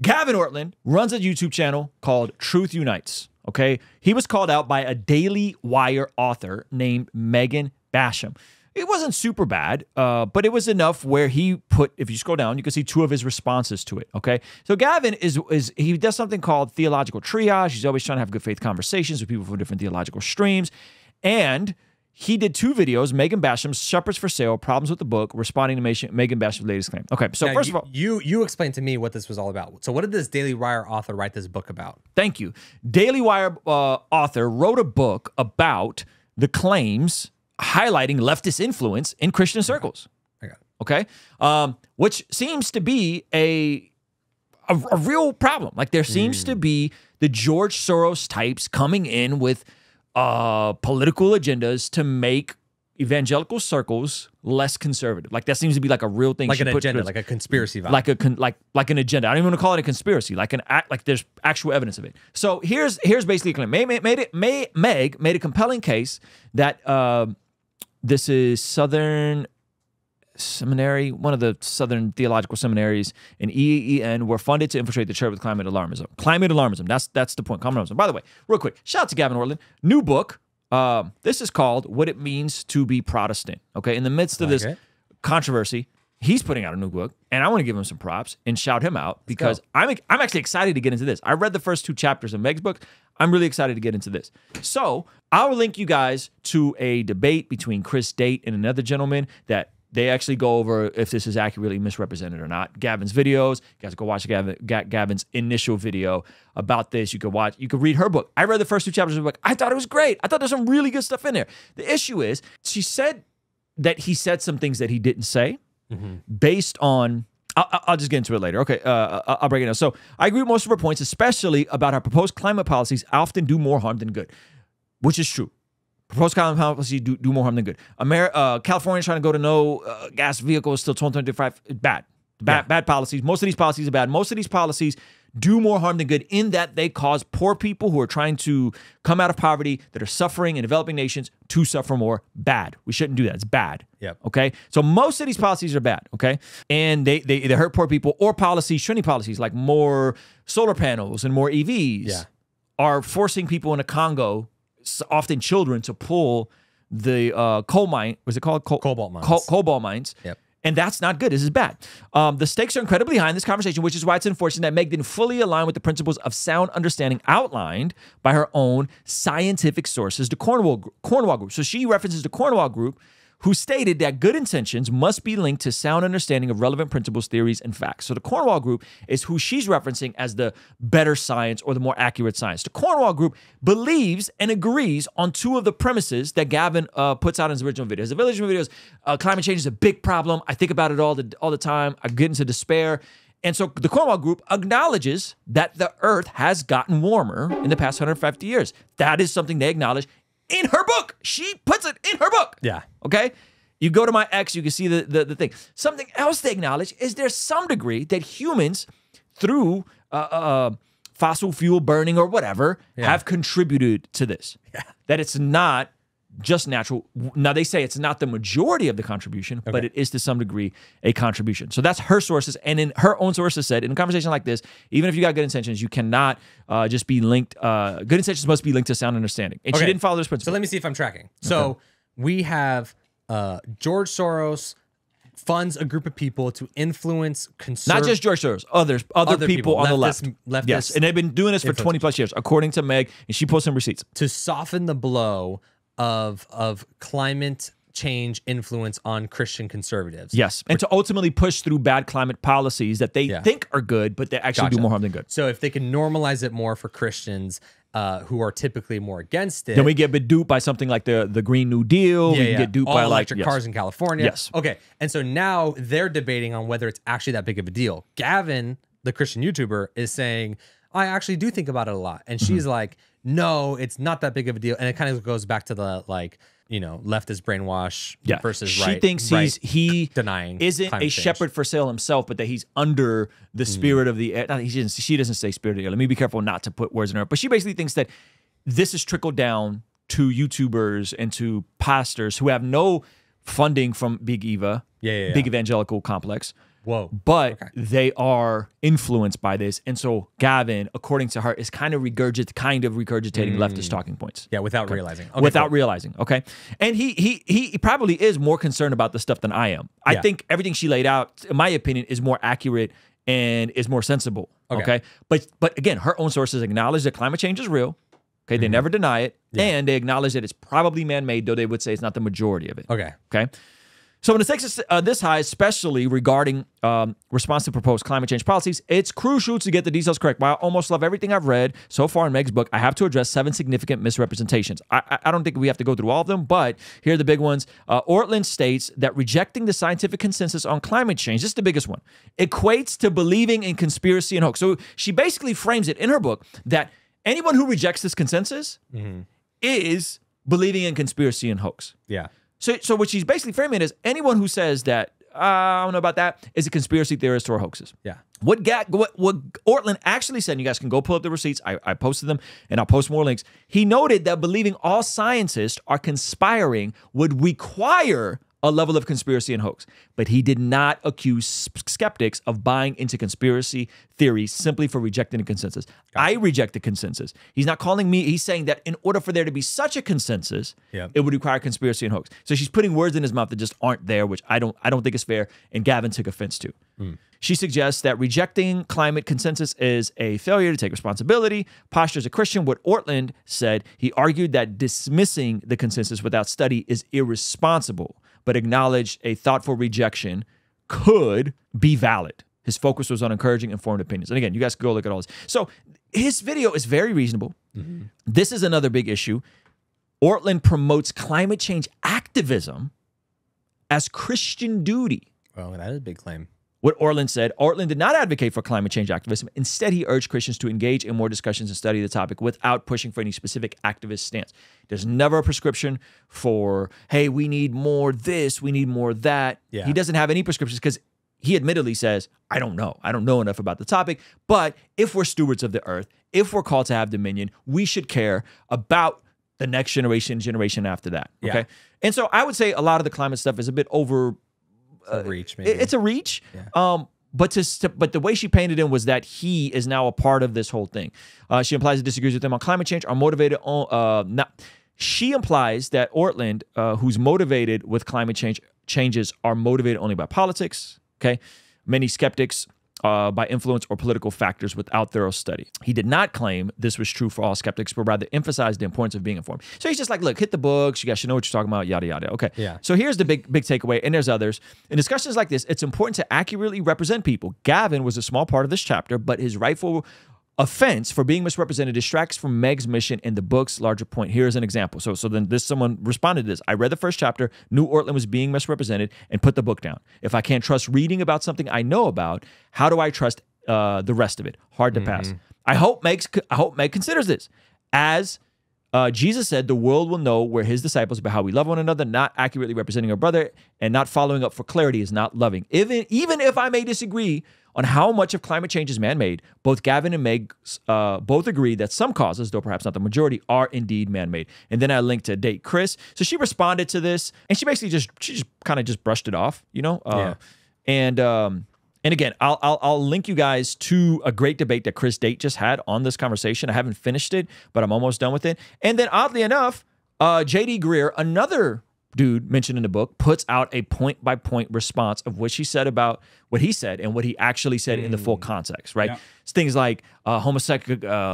Gavin Ortlund runs a YouTube channel called Truth Unites, okay? He was called out by a Daily Wire author named Megan Basham. It wasn't super bad, but it was enough where he put, if you scroll down, you can see 2 of his responses to it, okay? So Gavin he does something called theological triage. He's always trying to have good faith conversations with people from different theological streams. And he did 2 videos, Megan Basham's Shepherds for Sale, Problems with the Book, responding to Megan Basham's latest claim. Okay, so now, first of all... You explained to me what this was all about. So what did this Daily Wire author write this book about? Thank you. Daily Wire author wrote a book about the claims highlighting leftist influence in Christian circles. I got it. Okay? Which seems to be a real problem. Like there seems to be the George Soros types coming in with political agendas to make evangelical circles less conservative. Like that seems to be like a real thing. Like an agenda, like a conspiracy vibe. Like an agenda. I don't even want to call it a conspiracy. Like there's actual evidence of it. So here's basically a claim. Meg made a compelling case that this is Southern Seminary, one of the Southern theological seminaries in EEN, were funded to infiltrate the church with climate alarmism. Climate alarmism. That's the point. Climate alarmism. By the way, real quick, shout out to Gavin Ortlund. New book. This is called What It Means to Be Protestant. Okay, in the midst of this controversy, he's putting out a new book, and I want to give him some props and shout him out because I'm actually excited to get into this. I read the first 2 chapters of Meg's book. I'm really excited to get into this. So I'll link you guys to a debate between Chris Date and another gentleman that they actually go over if this is accurately misrepresented or not. Gavin's videos. You guys go watch Gavin's initial video about this. You could read her book. I read the first 2 chapters of the book. I thought it was great. I thought there's some really good stuff in there. The issue is she said that he said some things that he didn't say based on... I'll just get into it later. Okay, I'll break it down. So I agree with most of her points, especially about how proposed climate policies often do more harm than good, which is true. Proposed climate policies do more harm than good. California's trying to go to no gas vehicles till 2025. Bad policies. Most of these policies are bad. Most of these policies do more harm than good in that they cause poor people who are trying to come out of poverty, that are suffering in developing nations, to suffer more. Bad. We shouldn't do that. It's bad. Yep. Okay? So most of these policies are bad, okay? And they hurt poor people, or policies, shiny policies, like more solar panels and more EVs are forcing people in the Congo, often children, to pull the coal mine. Was it called? Cobalt mines. Cobalt mines. Yep. And that's not good. This is bad. The stakes are incredibly high in this conversation, which is why it's unfortunate that Meg didn't fully align with the principles of sound understanding outlined by her own scientific sources, the Cornwall Group. So she references the Cornwall Group, who stated that good intentions must be linked to sound understanding of relevant principles, theories, and facts. So the Cornwall Group is who she's referencing as the better science or the more accurate science. The Cornwall Group believes and agrees on 2 of the premises that Gavin puts out in his original videos. The original videos, climate change is a big problem. I think about it all the time. I get into despair. And so the Cornwall Group acknowledges that the Earth has gotten warmer in the past 150 years. That is something they acknowledge in her book. She puts it in her book. Yeah. Okay? You go to my ex, you can see the thing. Something else they acknowledge is there's some degree that humans, through fossil fuel burning or whatever, have contributed to this. Yeah. That it's not just natural. Now, they say it's not the majority of the contribution, but it is to some degree a contribution. So that's her sources. And in her own sources said, in a conversation like this, even if you got good intentions, you cannot just be linked. Good intentions must be linked to sound understanding. And she didn't follow this principle. So let me see if I'm tracking. So we have George Soros funds a group of people to influence not just George Soros, other people on the left. Yes, and they've been doing this for 20 plus years, according to Meg, and she posts some receipts. To soften the blow of climate change influence on Christian conservatives. Yes, and to ultimately push through bad climate policies that they think are good, but they actually do more harm than good. So if they can normalize it more for Christians who are typically more against it, then we get duped by something like the Green New Deal. We can get duped by electric cars in California. Yes. Okay, and so now they're debating on whether it's actually that big of a deal. Gavin, the Christian YouTuber, is saying, I actually do think about it a lot. And she's like, no, it's not that big of a deal. And it kind of goes back to the, like, you know, leftist brainwash versus right. She thinks he denying isn't a shepherd for sale himself, but that he's under the spirit of the air. She doesn't say spirit of the air. Let me be careful not to put words in her. But she basically thinks that this is trickled down to YouTubers and to pastors who have no funding from Big Eva, Big Evangelical Complex. Whoa. But they are influenced by this. And so Gavin, according to her, is kind of regurgitating leftist talking points. Yeah, without realizing. Okay, without realizing, okay? And he probably is more concerned about this stuff than I am. I think everything she laid out, in my opinion, is more accurate and is more sensible, okay? But again, her own sources acknowledge that climate change is real. Okay, they never deny it, and they acknowledge that it's probably man-made, though they would say it's not the majority of it. Okay. So when it takes this high, especially regarding response to proposed climate change policies, it's crucial to get the details correct. While I almost love everything I've read so far in Meg's book, I have to address 7 significant misrepresentations. I don't think we have to go through all of them, but here are the big ones. Ortlund states that rejecting the scientific consensus on climate change, this is the biggest one, equates to believing in conspiracy and hoax. So she basically frames it in her book that anyone who rejects this consensus is believing in conspiracy and hoax. Yeah. So what she's basically framing is anyone who says that, I don't know about that, is a conspiracy theorist or hoaxes. Yeah. What Ortlund actually said, and you guys can go pull up the receipts, I posted them, and I'll post more links. He noted that believing all scientists are conspiring would require a level of conspiracy and hoax. But he did not accuse skeptics of buying into conspiracy theories simply for rejecting the consensus. I reject the consensus. He's not calling me, he's saying that in order for there to be such a consensus, it would require conspiracy and hoax. So she's putting words in his mouth that just aren't there, which I don't think is fair, and Gavin took offense to. She suggests that rejecting climate consensus is a failure to take responsibility. Posture as a Christian, what Ortlund said, he argued that dismissing the consensus without study is irresponsible, but acknowledged a thoughtful rejection could be valid. His focus was on encouraging informed opinions. And again, you guys can go look at all this. So his video is very reasonable. This is another big issue. Ortlund promotes climate change activism as Christian duty. Well, that is a big claim. What Ortlund said, Ortlund did not advocate for climate change activism. Instead, he urged Christians to engage in more discussions and study the topic without pushing for any specific activist stance. There's never a prescription for, hey, we need more this, we need more that. Yeah. He doesn't have any prescriptions because he admittedly says, I don't know. I don't know enough about the topic. But if we're stewards of the earth, if we're called to have dominion, we should care about the next generation after that. Okay. And so I would say a lot of the climate stuff is a bit over. A reach, maybe. It's a reach. But the way she painted him was that he is now a part of this whole thing. She implies it disagrees with them on climate change, are motivated on she implies that Ortlund, who's motivated with climate changes, are motivated only by politics. Okay, many skeptics by influence or political factors without thorough study. He did not claim this was true for all skeptics, but rather emphasized the importance of being informed. So he's just like, look, hit the books. You guys should know what you're talking about, yada, yada. Okay. So here's the big takeaway, and there's others. In discussions like this, it's important to accurately represent people. Gavin was a small part of this chapter, but his rightful offense for being misrepresented distracts from Meg's mission in the book's larger point. Here's an example. So then someone responded to this. I read the first chapter, knew Ortlund was being misrepresented, and put the book down. If I can't trust reading about something I know about, how do I trust the rest of it? Hard to pass. I hope Meg considers this. As Jesus said, the world will know we're his disciples by how we love one another. Not accurately representing our brother and not following up for clarity is not loving. Even if I may disagree on how much of climate change is man-made, both Gavin and Meg both agree that some causes, though perhaps not the majority, are indeed man-made. And then I linked to date Chris. So she responded to this, and she basically just kind of brushed it off, you know? And again, I'll link you guys to a great debate that Chris Date just had on this conversation. I haven't finished it, but I'm almost done with it. And then oddly enough, J.D. Greer, another dude mentioned in the book, puts out a point-by-point response of what she said about what he said and what he actually said in the full context, right? It's things like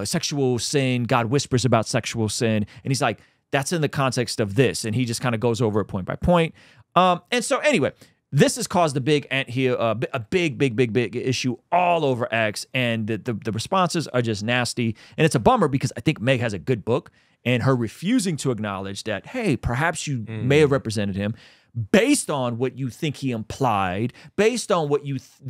sexual sin, God whispers about sexual sin, and he's like, that's in the context of this, and he just kind of goes over it point by point. And so anyway, this has caused a big big issue all over X, and the responses are just nasty, and it's a bummer because I think Meg has a good book, and her refusing to acknowledge that, hey, perhaps you may have represented him based on what you think he implied, based on what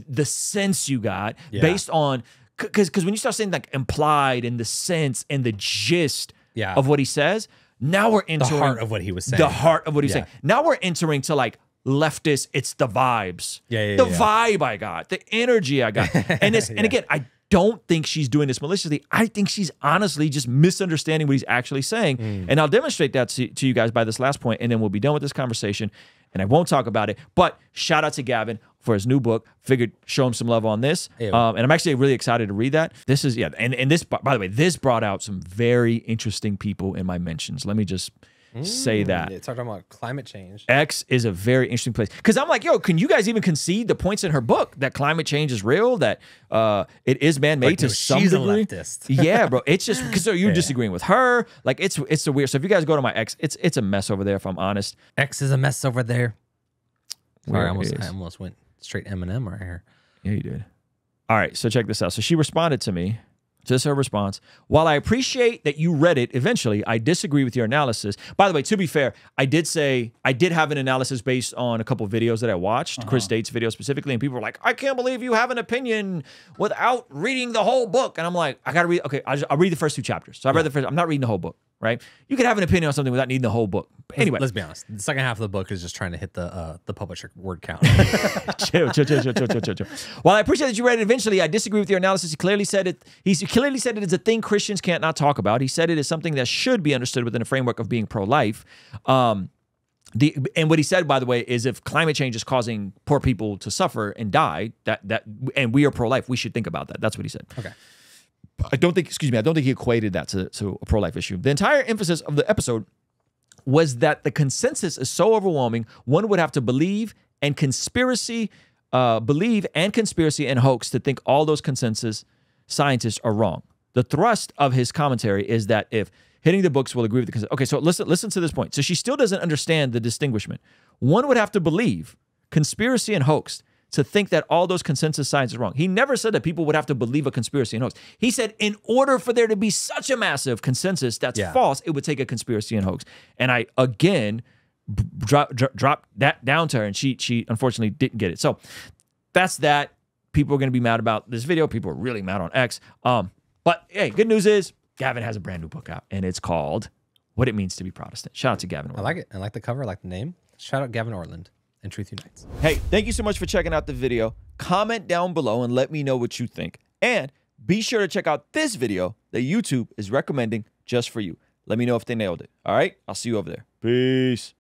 the sense you got, based on, because when you start saying like implied and the sense and the gist of what he says, now we're entering the heart of what he was saying. The heart of what he's saying. Now we're entering to like leftist, it's the vibes. The vibe I got, the energy I got. And it's, and again, I don't think she's doing this maliciously. I think she's honestly just misunderstanding what he's actually saying. And I'll demonstrate that to you guys by this last point, and then we'll be done with this conversation. and I won't talk about it. But shout out to Gavin for his new book. Figured show him some love on this. And I'm actually really excited to read that. This is, and this, by the way, this brought out some very interesting people in my mentions. Let me just say that. It's talking about climate change. X is a very interesting place. Because I'm like, yo, can you guys even concede the points in her book that climate change is real, that it is man-made to some degree? Yeah, bro. It's just because you're disagreeing with her. Like, it's a weird. So if you guys go to my X, it's a mess over there, if I'm honest. X is a mess over there. Sorry, I almost went straight Eminem right here. Yeah, you did. All right, so check this out. So she responded to me. So this is her response. While I appreciate that you read it eventually, I disagree with your analysis. By the way, to be fair, I did have an analysis based on a couple of videos that I watched, Chris Date's video specifically, and people were like, I can't believe you have an opinion without reading the whole book. And I'm like, I got to read, okay, I'll read the first 2 chapters. So I read the first, I'm not reading the whole book, right? You can have an opinion on something without needing the whole book. Anyway. Let's be honest. The second half of the book is just trying to hit the publisher word count. Chill. While I appreciate that you read it eventually, I disagree with your analysis. He clearly said it is a thing Christians can't not talk about. He said it is something that should be understood within the framework of being pro-life. And what he said, by the way, is if climate change is causing poor people to suffer and die, and we are pro-life, we should think about that. That's what he said. Okay. I don't think he equated that to a pro-life issue. The entire emphasis of the episode was that the consensus is so overwhelming, one would have to believe and conspiracy and hoax to think all those consensus scientists are wrong. The thrust of his commentary is that if hitting the books will agree with the consensus. Okay, so listen to this point. So she still doesn't understand the distinguishment. One would have to believe conspiracy and hoax to think that all those consensus science is wrong. He never said that people would have to believe a conspiracy and hoax. He said in order for there to be such a massive consensus that's false, it would take a conspiracy and hoax. And I, again, dropped that down to her, and she unfortunately didn't get it. So that's that. People are going to be mad about this video. People are really mad on X. But hey, good news is Gavin has a brand new book out, and it's called What It Means to Be Protestant. Shout out to Gavin Orland. I like it. I like the cover. I like the name. Shout out Gavin Orland and Truth Unites. Hey, thank you so much for checking out the video. Comment down below and let me know what you think. And be sure to check out this video that YouTube is recommending just for you. Let me know if they nailed it. All right? I'll see you over there. Peace.